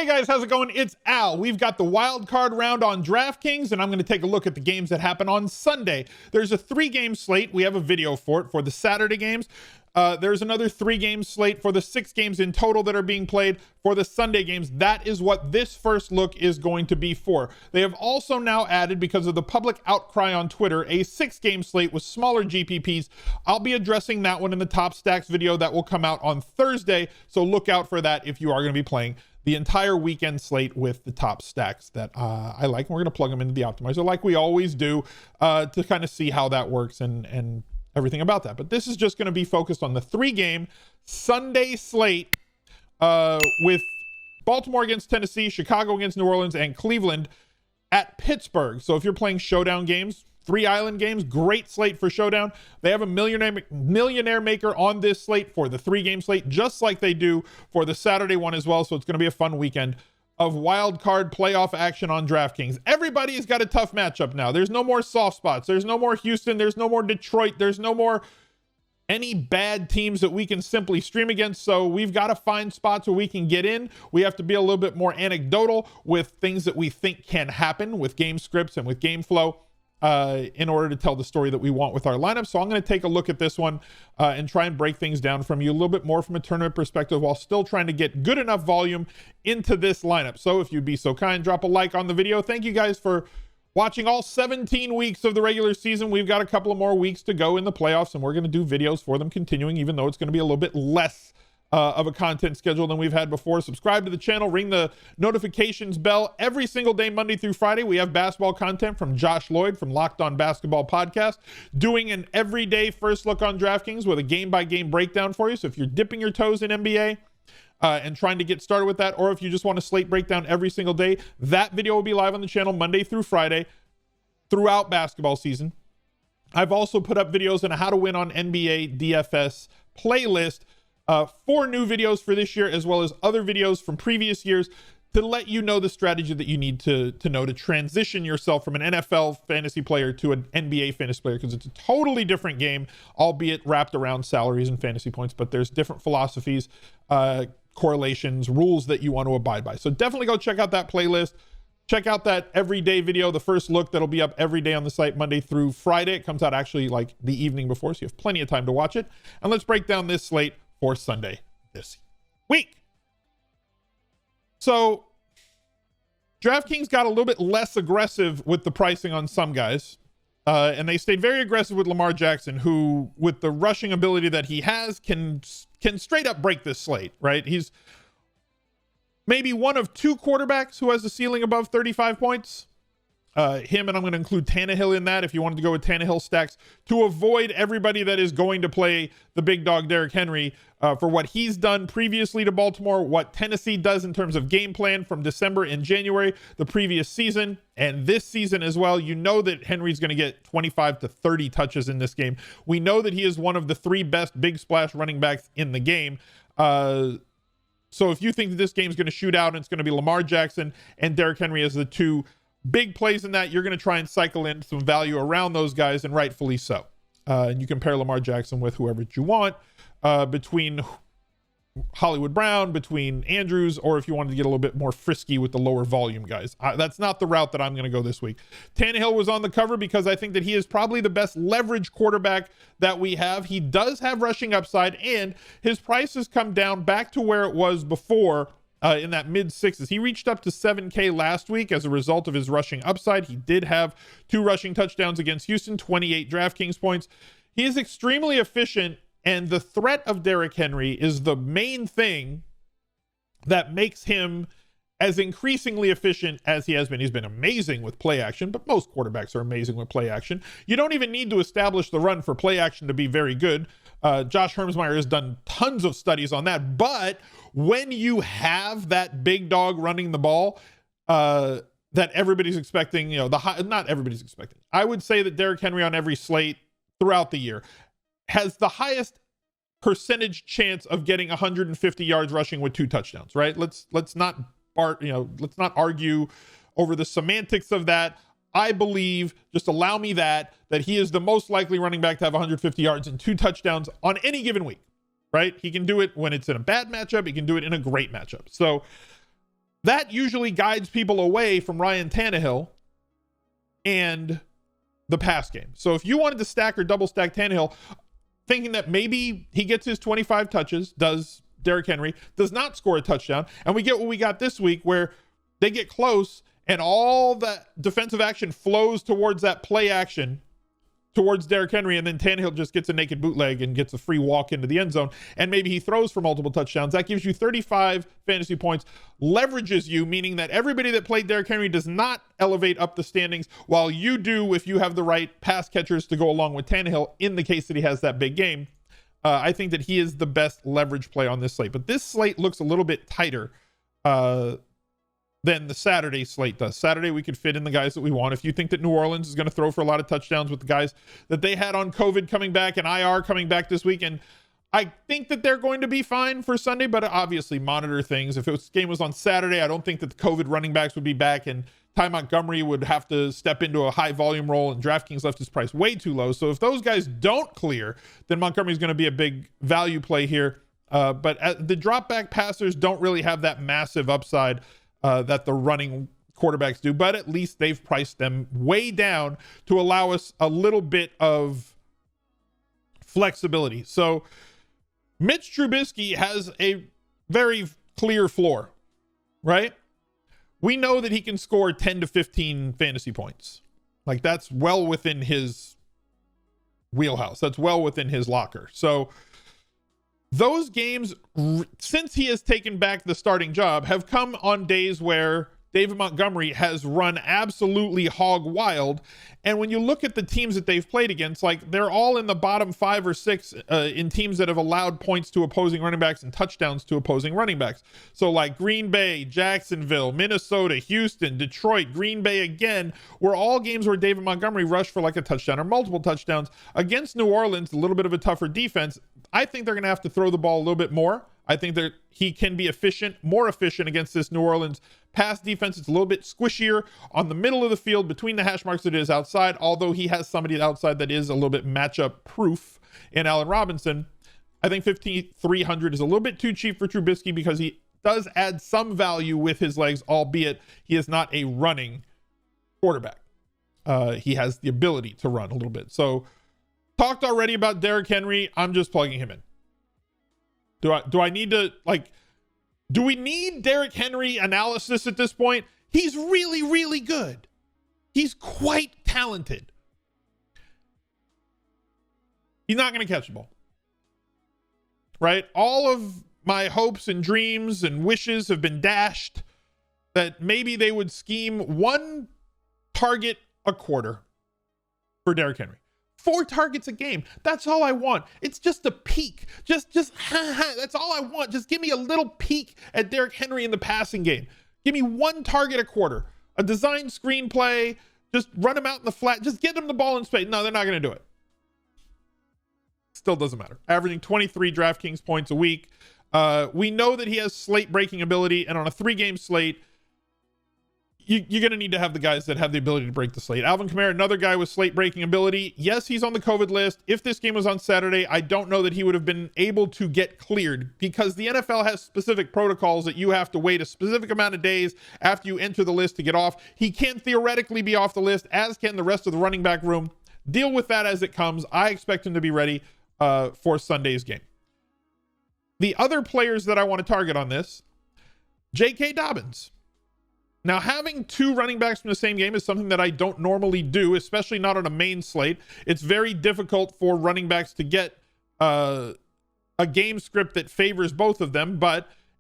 Hey guys, how's it going? It's Al. We've got the wild card round on Draftkings, and I'm going to take a look at the games that happen on Sunday. There's a 3-game slate. We have a video for it for the Saturday games. There's another 3-game slate for the 6 games in total that are being played for the Sunday games. That is what this first look is going to be for. They have also now added, because of the public outcry on Twitter, a 6-game slate with smaller GPPs. I'll be addressing that one in the Top Stacks video that will come out on Thursday, so look out for that if you are going to be playing the entire weekend slate with the top stacks that I like. And we're going to plug them into the optimizer like we always do to kind of see how that works and everything about that. But this is just going to be focused on the 3-game Sunday slate with Baltimore against Tennessee, Chicago against New Orleans, and Cleveland at Pittsburgh. So if you're playing showdown games, 3 island games, great slate for showdown. They have a millionaire maker on this slate for the 3-game slate, just like they do for the Saturday one as well. So it's going to be a fun weekend of wild card playoff action on DraftKings. Everybody's got a tough matchup now. There's no more soft spots. There's no more Houston. There's no more Detroit. There's no more any bad teams that we can simply stream against. So we've got to find spots where we can get in. We have to be a little bit more anecdotal with things that we think can happen with game scripts and with game flow in order to tell the story that we want with our lineup. So I'm going to take a look at this one and try and break things down from you a little bit more from a tournament perspective while still trying to get good enough volume into this lineup. So if you'd be so kind, drop a like on the video. Thank you guys for watching all 17 weeks of the regular season. We've got a couple of more weeks to go in the playoffs, and we're going to do videos for them continuing, even though it's going to be a little bit less of a content schedule than we've had before. Subscribe to the channel, ring the notifications bell. Every single day, Monday through Friday, we have basketball content from Josh Lloyd from Locked On Basketball Podcast, doing an everyday first look on DraftKings with a game-by-game breakdown for you. So if you're dipping your toes in NBA and trying to get started with that, or if you just want a slate breakdown every single day, that video will be live on the channel Monday through Friday throughout basketball season. I've also put up videos on how to win on NBA DFS playlist, 4 new videos for this year, as well as other videos from previous years to let you know the strategy that you need to know to transition yourself from an NFL fantasy player to an NBA fantasy player, because it's a totally different game, albeit wrapped around salaries and fantasy points, but there's different philosophies, correlations, rules that you want to abide by. So definitely go check out that playlist. Check out that everyday video, the first look that'll be up every day on the site Monday through Friday. It comes out actually like the evening before, so you have plenty of time to watch it. And let's break down this slate for Sunday this week. So DraftKings got a little bit less aggressive with the pricing on some guys, and they stayed very aggressive with Lamar Jackson, who, with the rushing ability that he has, can straight up break this slate, right? He's maybe one of 2 quarterbacks who has a ceiling above 35 points. Him, and I'm going to include Tannehill in that if you wanted to go with Tannehill stacks, to avoid everybody that is going to play the big dog Derrick Henry for what he's done previously to Baltimore, what Tennessee does in terms of game plan from December and January, the previous season, and this season as well. You know that Henry's going to get 25 to 30 touches in this game. We know that he is one of the 3 best big splash running backs in the game. So if you think that this game is going to shoot out and it's going to be Lamar Jackson and Derrick Henry as the 2 big plays in that, you're going to try and cycle in some value around those guys, and rightfully so. And you compare Lamar Jackson with whoever you want, between Hollywood Brown, between Andrews, or if you wanted to get a little bit more frisky with the lower volume guys. That's not the route that I'm going to go this week. Tannehill was on the cover because I think that he is probably the best leverage quarterback that we have. He does have rushing upside, and his price has come down back to where it was before, in that mid-6s. He reached up to 7K last week as a result of his rushing upside. He did have 2 rushing touchdowns against Houston, 28 DraftKings points. He is extremely efficient, and the threat of Derrick Henry is the main thing that makes him as increasingly efficient as he has been. He's been amazing with play action, but most quarterbacks are amazing with play action. You don't even need to establish the run for play action to be very good. Josh Hermsmeyer has done tons of studies on that, but when you have that big dog running the ball that everybody's expecting, not everybody's expecting. I would say that Derrick Henry on every slate throughout the year has the highest percentage chance of getting 150 yards rushing with 2 touchdowns, right? Let's not argue over the semantics of that. I believe, just allow me that he is the most likely running back to have 150 yards and 2 touchdowns on any given week, right? He can do it when it's in a bad matchup. He can do it in a great matchup. So that usually guides people away from Ryan Tannehill and the pass game. So if you wanted to stack or double stack Tannehill, thinking that maybe he gets his 25 touches, does Derrick Henry, does not score a touchdown, and we get what we got this week where they get close and all that defensive action flows towards that play action towards Derrick Henry, and then Tannehill just gets a naked bootleg and gets a free walk into the end zone, and maybe he throws for multiple touchdowns. That gives you 35 fantasy points, leverages you, meaning that everybody that played Derrick Henry does not elevate up the standings, while you do if you have the right pass catchers to go along with Tannehill in the case that he has that big game. I think that he is the best leverage play on this slate, but this slate looks a little bit tighter than the Saturday slate does. Saturday, we could fit in the guys that we want. If you think that New Orleans is going to throw for a lot of touchdowns with the guys that they had on COVID coming back and IR coming back this week, and I think that they're going to be fine for Sunday, but obviously monitor things. If this game was on Saturday, I don't think that the COVID running backs would be back, and Ty Montgomery would have to step into a high volume role, and Draftkings left his price way too low. So if those guys don't clear, then Montgomery's going to be a big value play here. But the drop back passers don't really have that massive upside that the running quarterbacks do, but at least they've priced them way down to allow us a little bit of flexibility. So Mitch Trubisky has a very clear floor, right? We know that he can score 10 to 15 fantasy points. Like, that's well within his wheelhouse. That's well within his locker. So those games, since he has taken back the starting job, have come on days where David Montgomery has run absolutely hog wild. And when you look at the teams that they've played against, like, they're all in the bottom 5 or 6 in teams that have allowed points to opposing running backs and touchdowns to opposing running backs. So like Green Bay, Jacksonville, Minnesota, Houston, Detroit, Green Bay again, were all games where David Montgomery rushed for like a touchdown or multiple touchdowns. Against New Orleans, a little bit of a tougher defense. I think they're going to have to throw the ball a little bit more. I think that he can be more efficient against this New Orleans pass defense. It's a little bit squishier on the middle of the field between the hash marks than it is outside, although he has somebody outside that is a little bit matchup proof in Allen Robinson. I think 5,300 is a little bit too cheap for Trubisky because he does add some value with his legs, albeit he is not a running quarterback. He has the ability to run a little bit. So talked already about Derrick Henry. I'm just plugging him in. Do I need to, like, do we need Derrick Henry analysis at this point? He's really, really good. He's quite talented. He's not going to catch the ball. Right? All of my hopes and dreams and wishes have been dashed that maybe they would scheme one target a quarter for Derrick Henry. 4 targets a game. That's all I want. It's just a peek. Just that's all I want. Just give me a little peek at Derrick Henry in the passing game. Give me 1 target a quarter. A design screenplay. Just run him out in the flat. Just get him the ball in space. No, they're not going to do it. Still doesn't matter. Averaging 23 Draftkings points a week. We know that he has slate breaking ability, and on a 3-game slate, you're going to need to have the guys that have the ability to break the slate. Alvin Kamara, another guy with slate breaking ability. Yes, he's on the COVID list. If this game was on Saturday, I don't know that he would have been able to get cleared because the NFL has specific protocols that you have to wait a specific amount of days after you enter the list to get off. He can theoretically be off the list, as can the rest of the running back room. Deal with that as it comes. I expect him to be ready for Sunday's game. The other players that I want to target on this, J.K. Dobbins. Now, having 2 running backs from the same game is something that I don't normally do, especially not on a main slate. It's very difficult for running backs to get a game script that favors both of them,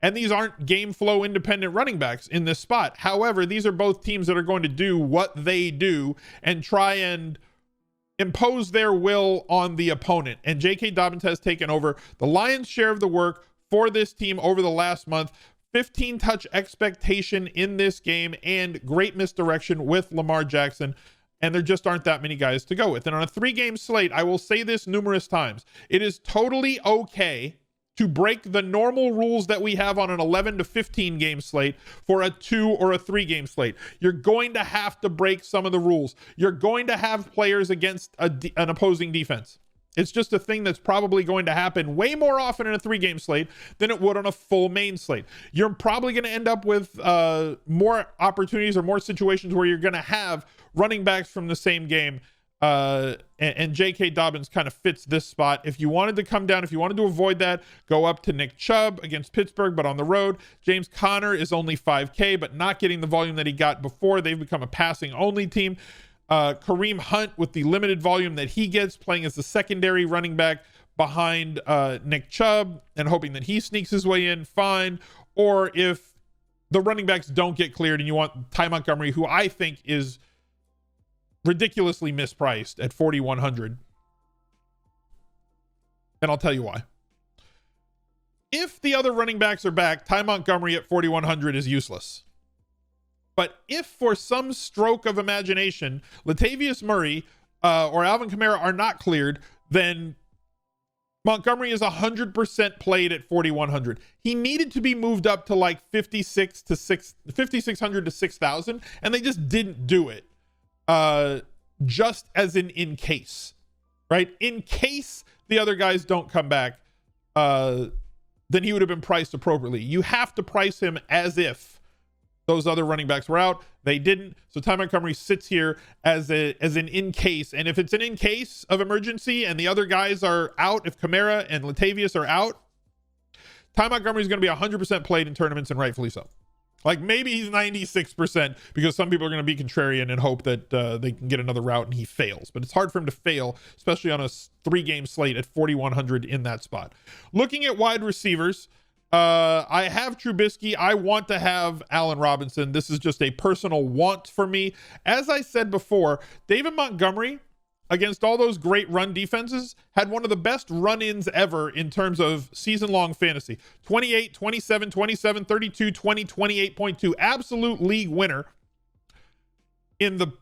and these aren't game flow independent running backs in this spot. However, these are both teams that are going to do what they do and try and impose their will on the opponent. And J.K. Dobbins has taken over the lion's share of the work for this team over the last month. 15 touch expectation in this game and great misdirection with Lamar Jackson. And there just aren't that many guys to go with. And on a 3-game slate, I will say this numerous times. It is totally okay to break the normal rules that we have on an 11 to 15 game slate for a 2 or a 3-game slate. You're going to have to break some of the rules. You're going to have players against an opposing defense. It's just a thing that's probably going to happen way more often in a 3-game slate than it would on a full main slate. You're probably going to end up with more opportunities or more situations where you're going to have running backs from the same game. And J.K. Dobbins kind of fits this spot. If you wanted to come down, if you wanted to avoid that, go up to Nick Chubb against Pittsburgh, but on the road. James Conner is only 5K, but not getting the volume that he got before. They've become a passing-only team. Kareem Hunt, with the limited volume that he gets, playing as the secondary running back behind Nick Chubb and hoping that he sneaks his way in, fine. Or if the running backs don't get cleared and you want Ty Montgomery, who I think is ridiculously mispriced at 4,100, and I'll tell you why. If the other running backs are back, Ty Montgomery at 4,100 is useless. But if for some stroke of imagination, Latavius Murray or Alvin Kamara are not cleared, then Montgomery is 100% played at 4,100. He needed to be moved up to like 5,600 to 6,000, and they just didn't do it. Just as in case, right? In case the other guys don't come back, then he would have been priced appropriately. You have to price him as if those other running backs were out. They didn't. So Ty Montgomery sits here as an in case. And if it's an in case of emergency and the other guys are out, if Kamara and Latavius are out, Ty Montgomery is going to be 100% played in tournaments, and rightfully so. Like maybe he's 96% because some people are going to be contrarian and hope that they can get another route and he fails. But it's hard for him to fail, especially on a 3-game slate at 4,100 in that spot. Looking at wide receivers, I have Trubisky. I want to have Allen Robinson. This is just a personal want for me. As I said before, David Montgomery, against all those great run defenses, had one of the best run-ins ever in terms of season-long fantasy. 28, 27, 27, 32, 20, 28.2. Absolute league winner in the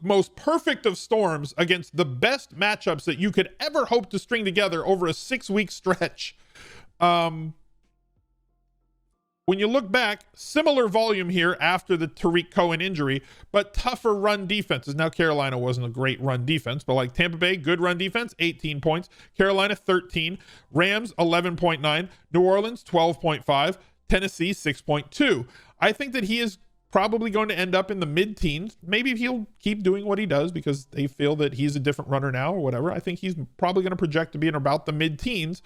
most perfect of storms against the best matchups that you could ever hope to string together over a 6-week stretch. When you look back, similar volume here after the Tariq Cohen injury, but tougher run defenses. Now, Carolina wasn't a great run defense, but like Tampa Bay, good run defense, 18 points. Carolina, 13. Rams, 11.9. New Orleans, 12.5. Tennessee, 6.2. I think that he is probably going to end up in the mid-teens. Maybe he'll keep doing what he does because they feel that he's a different runner now or whatever. I think he's probably going to project to be in about the mid-teens.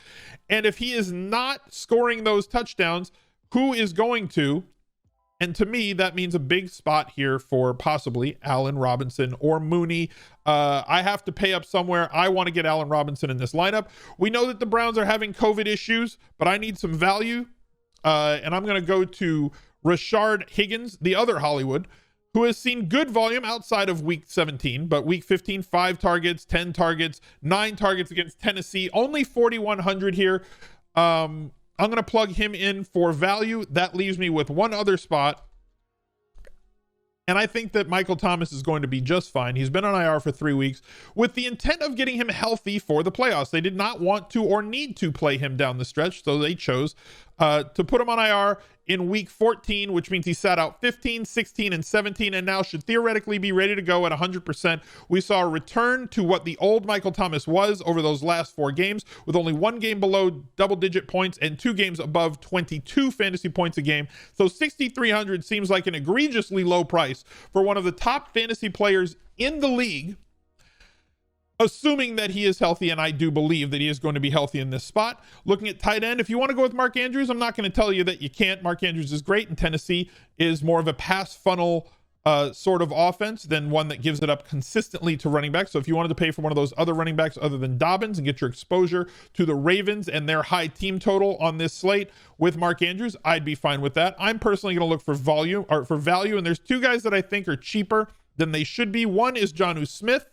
And if he is not scoring those touchdowns, who is going to? And to me, that means a big spot here for possibly Allen Robinson or Mooney. I have to pay up somewhere. I want to get Allen Robinson in this lineup. We know that the Browns are having COVID issues, but I need some value. And I'm going to go to Rashard Higgins, the other Hollywood, who has seen good volume outside of week 17, but week 15, 5 targets, 10 targets, 9 targets against Tennessee, only 4,100 here. I'm going to plug him in for value. That leaves me with one other spot. And I think that Michael Thomas is going to be just fine. He's been on IR for 3 weeks with the intent of getting him healthy for the playoffs. They did not want to or need to play him down the stretch, so they chose to put him on IR in week 14, which means he sat out 15, 16, and 17, and now should theoretically be ready to go at 100%. We saw a return to what the old Michael Thomas was over those last 4 games, with only 1 game below double-digit points and 2 games above 22 fantasy points a game. So 6,300 seems like an egregiously low price for one of the top fantasy players in the league, assuming that he is healthy, and I do believe that he is going to be healthy in this spot. Looking at tight end, if you want to go with Mark Andrews, I'm not going to tell you that you can't. Mark Andrews is great, and Tennessee is more of a pass funnel sort of offense than one that gives it up consistently to running backs. So if you wanted to pay for one of those other running backs other than Dobbins and get your exposure to the Ravens and their high team total on this slate with Mark Andrews, I'd be fine with that. I'm personally going to look for volume or for value, and there's 2 guys that I think are cheaper than they should be. One is Jonnu Smith.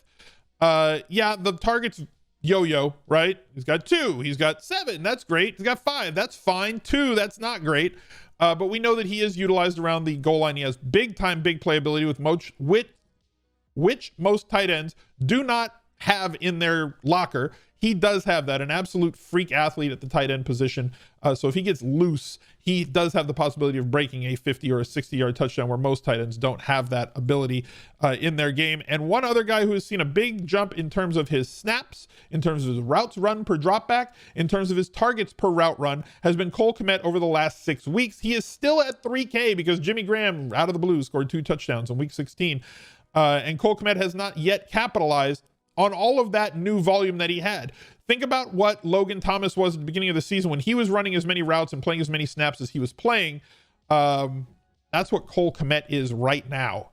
Yeah, the target's yo-yo, right? He's got 2, he's got 7, that's great. He's got 5, that's fine. 2, that's not great. But we know that he is utilized around the goal line. He has big playability which most tight ends do not have in their locker. he does have that, an absolute freak athlete at the tight end position. So if he gets loose, he does have the possibility of breaking a 50 or a 60-yard touchdown, where most tight ends don't have that ability in their game. And one other guy who has seen a big jump in terms of his snaps, in terms of his routes run per dropback, in terms of his targets per route run, has been Cole Kmet over the last 6 weeks. He is still at 3K because Jimmy Graham, out of the blue, scored 2 touchdowns in week 16. And Cole Kmet has not yet capitalized on all of that new volume that he had. Think about what Logan Thomas was at the beginning of the season when he was running as many routes and playing as many snaps as he was playing. That's what Cole Kmet is right now.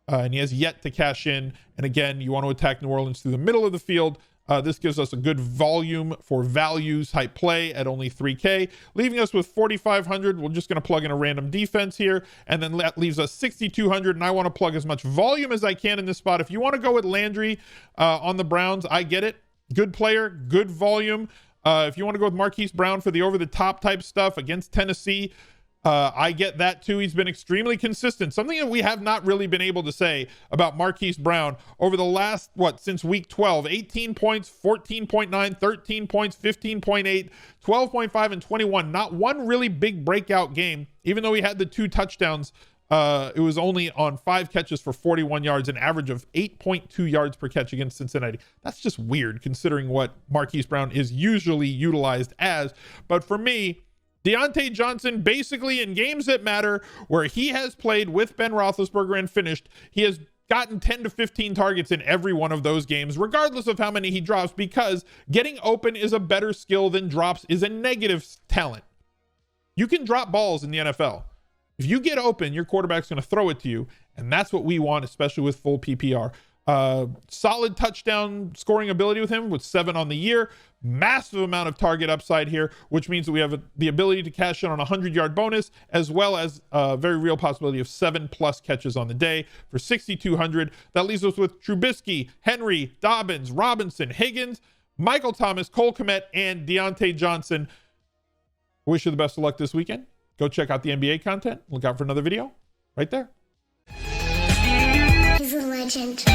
And he has yet to cash in. And again, you want to attack New Orleans through the middle of the field. This gives us a good volume for values type play at only 3K, leaving us with 4,500. We're just going to plug in a random defense here, and then that leaves us 6,200. And I want to plug as much volume as I can in this spot. If you want to go with Landry on the Browns, I get it. Good player, good volume. If you want to go with Marquise Brown for the over-the-top type stuff against Tennessee, I get that too. He's been extremely consistent. Something that we have not really been able to say about Marquise Brown over the last, since week 12, 18 points, 14.9, 13 points, 15.8, 12.5, and 21. Not one really big breakout game, even though he had the 2 touchdowns. It was only on 5 catches for 41 yards, an average of 8.2 yards per catch against Cincinnati. That's just weird considering what Marquise Brown is usually utilized as. But for me, Deontay Johnson, basically in games that matter, where he has played with Ben Roethlisberger and finished, he has gotten 10 to 15 targets in every one of those games, regardless of how many he drops, because getting open is a better skill than drops is a negative talent. You can drop balls in the NFL. If you get open, your quarterback's going to throw it to you, and that's what we want, especially with full PPR. Solid touchdown scoring ability with him, with 7 on the year. Massive amount of target upside here, which means that we have the ability to cash in on a 100-yard bonus, as well as a very real possibility of 7+ catches on the day for 6,200. That leaves us with Trubisky, Henry, Dobbins, Robinson, Higgins, Michael Thomas, Cole Kmet, and Deontay Johnson. Wish you the best of luck this weekend. Go check out the NBA content. Look out for another video right there. He's a legend.